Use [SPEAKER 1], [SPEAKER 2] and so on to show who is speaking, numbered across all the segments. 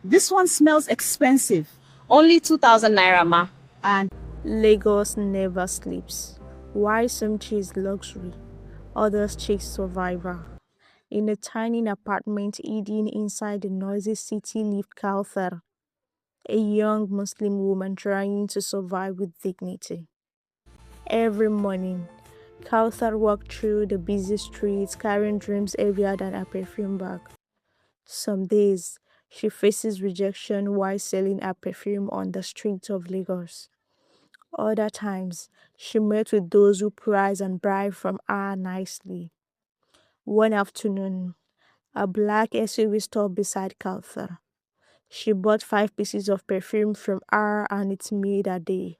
[SPEAKER 1] This one smells expensive. Only 2,000 naira, ma.
[SPEAKER 2] And Lagos never sleeps. Why some chase luxury, others chase survival. In a tiny apartment hidden inside the noisy city lived Kaothar, a young Muslim woman trying to survive with dignity. Every morning, Kaothar walked through the busy streets carrying dreams heavier than her perfume bag. Some days, she faces rejection while selling her perfume on the streets of Lagos. Other times, she met with those who prize and bribe from her nicely. One afternoon, a black SUV stopped beside Kaothar. She bought 5 pieces of perfume from her and it made her day.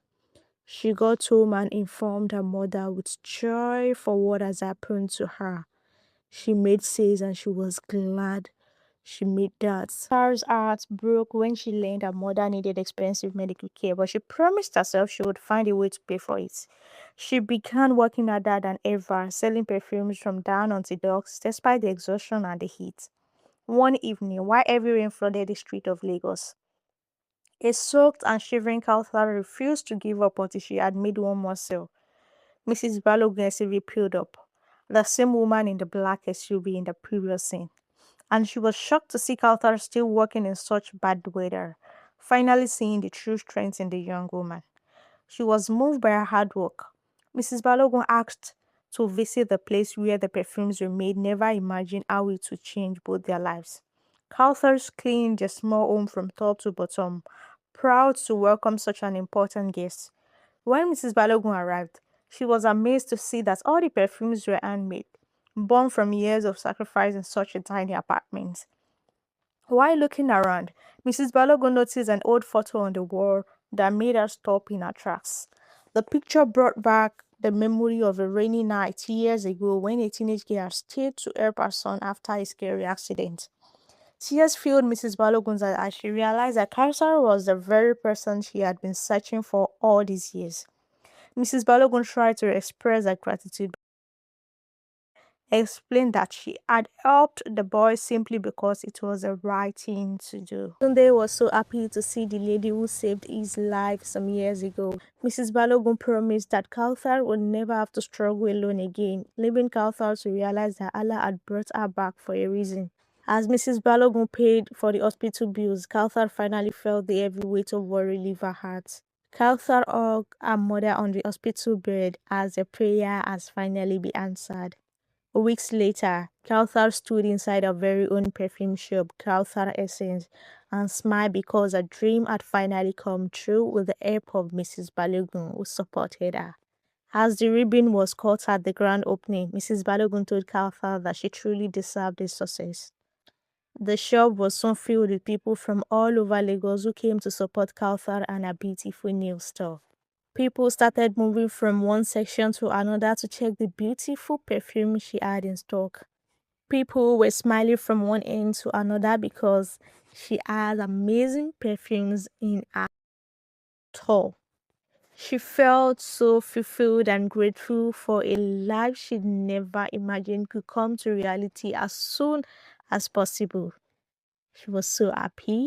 [SPEAKER 2] She got home and informed her mother with joy for what has happened to her. She made sales and she was glad. She made that. Sarah's heart broke when she learned her mother needed expensive medical care, but she promised herself she would find a way to pay for it. She began working harder than ever, selling perfumes from dawn until dusk, despite the exhaustion and the heat. One evening, while heavy rain flooded the street of Lagos, a soaked and shivering Kaothar refused to give up until she had made one more sale. Mrs. Balogun SUV pulled up, the same woman in the black SUV in the previous scene, and she was shocked to see Kaothar still working in such bad weather, finally seeing the true strength in the young woman. She was moved by her hard work. Mrs. Balogun asked to visit the place where the perfumes were made, never imagined how it would change both their lives. Kaothars cleaned their small home from top to bottom, proud to welcome such an important guest. When Mrs. Balogun arrived, she was amazed to see that all the perfumes were handmade, born from years of sacrifice in such a tiny apartment. While looking around, Mrs. Balogun noticed an old photo on the wall that made her stop in her tracks. The picture brought back the memory of a rainy night years ago when a teenage girl stayed to help her son after a scary accident. Tears filled Mrs. Balogun's eyes as she realized that Kausar was the very person she had been searching for all these years. Mrs. Balogun tried to express her gratitude, explained that she had helped the boy simply because it was the right thing to do. Sunday was so happy to see the lady who saved his life some years ago. Mrs. Balogun promised that Kauthar would never have to struggle alone again, leaving Kauthar to realize that Allah had brought her back for a reason. As Mrs. Balogun paid for the hospital bills, Kauthar finally felt the heavy weight of worry leave her heart. Kauthar hugged her mother on the hospital bed as the prayer has finally been answered. Weeks later, Kaothar stood inside her very own perfume shop, Kaothar Essence, and smiled because her dream had finally come true with the help of Mrs. Balogun, who supported her. As the ribbon was cut at the grand opening, Mrs. Balogun told Kaothar that she truly deserved this success. The shop was soon filled with people from all over Lagos who came to support Kaothar and her beautiful new store. People started moving from one section to another to check the beautiful perfume she had in stock. People were smiling from one end to another because she had amazing perfumes in her store. She felt so fulfilled and grateful for a life she'd never imagined could come to reality as soon as possible. She was so happy.